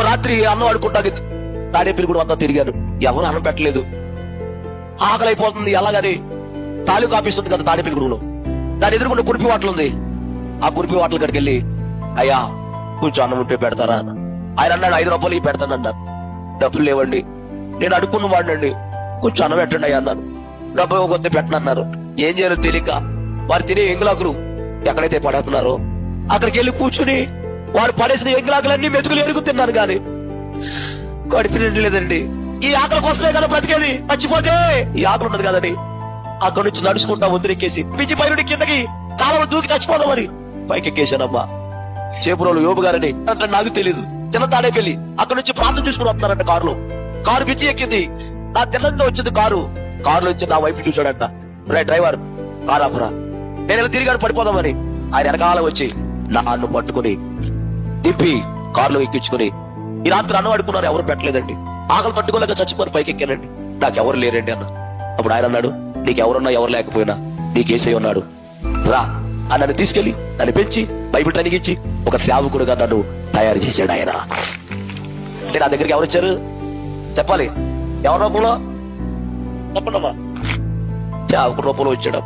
రాత్రి అన్నం ఆడుకుంటాకి తాడేపల్లి కూడా అంతా తిరిగాను, ఎవరు అన్నం పెట్టలేదు. ఆకలి అయిపోతుంది ఎలాగని తాలూకు ఆఫీస్ ఉంది కదా తాడేపల్లి గురువులో, దాని ఎదురుకుండా కురిపి వాటలు ఉంది. ఆ కురిపి వాటల కాడికి వెళ్ళి, అయ్యా కొంచెం అన్నం ఉంటే పెడతారా? ఆయన అన్నాడు 5 రూపాయలు పెడతానన్నారు. డబ్బులు లేవండి, నేను అడుక్కున్న వాడినండి, కొంచెం అన్నం పెట్టండి అయ్యా అన్నాను. డబ్బు కొద్ది పెట్టనన్నారు. ఏం చేయాలో తెలియక వారు తినే ఎంగులాకులు ఎక్కడైతే పడేస్తున్నారో అక్కడికి వెళ్ళి కూర్చుని వారు పడేసిన ఎంగులాకులన్నీ మెతుకులు ఎరుగు తిన్నాను. కానీ కడుపు నిండలేదండి. ఈ ఆకలి కోసమే కదా బ్రతికేది, చచ్చిపోతే ఈ ఆకలి ఉన్నది కదండి. అక్కడి నుంచి నడుచుకుంటా వదిలికెక్కేసి పిచ్చి పైనుండి కిందకి కాలంలో దూకి చచ్చిపోదామని పైకెక్కేశానమ్మా. చేపురోలు యోబు గారని అంటే నాకు తెలియదు, చిన్న తాడేపల్లి. అక్కడి నుంచి ప్రాంతం చూసుకుని వస్తున్నారంట కారులో. కారు పిచ్చి ఎక్కింది, నా తెల్లంగా వచ్చింది కారులో వచ్చి నా వైపు చూశాడంట. రే డ్రైవర్ కారు ఆపురా, నేను ఇలా తిరిగాను పడిపోదామని. ఆయన వెనకాల వచ్చి నన్ను పట్టుకుని తిప్పి కారులో ఎక్కించుకుని ఈ రాత్రి అన్నం అడుకున్నారు, ఎవరు పెట్టలేదండి. ఆకలి తట్టుకోలేక చచ్చిపోయి పైకి ఎక్కానండి. నాకెవరు లేరండి అన్న. అప్పుడు ఆయన అన్నాడు, నీకెవరున్నా ఎవరు లేకపోయినా నీకేసే ఉన్నాడు, రా అని నన్ను తీసుకెళ్లి నన్ను పెంచి బైబిల్ ట్రైనింగ్ ఇచ్చి ఒక సేవకుడుగా నన్ను తయారు చేశాడు ఆయన. అంటే నా దగ్గరికి ఎవరు వచ్చారు చెప్పాలి, ఎవరి రూపంలో చెప్పండమ్మా, సేవకుడు రూపంలో వచ్చాడు.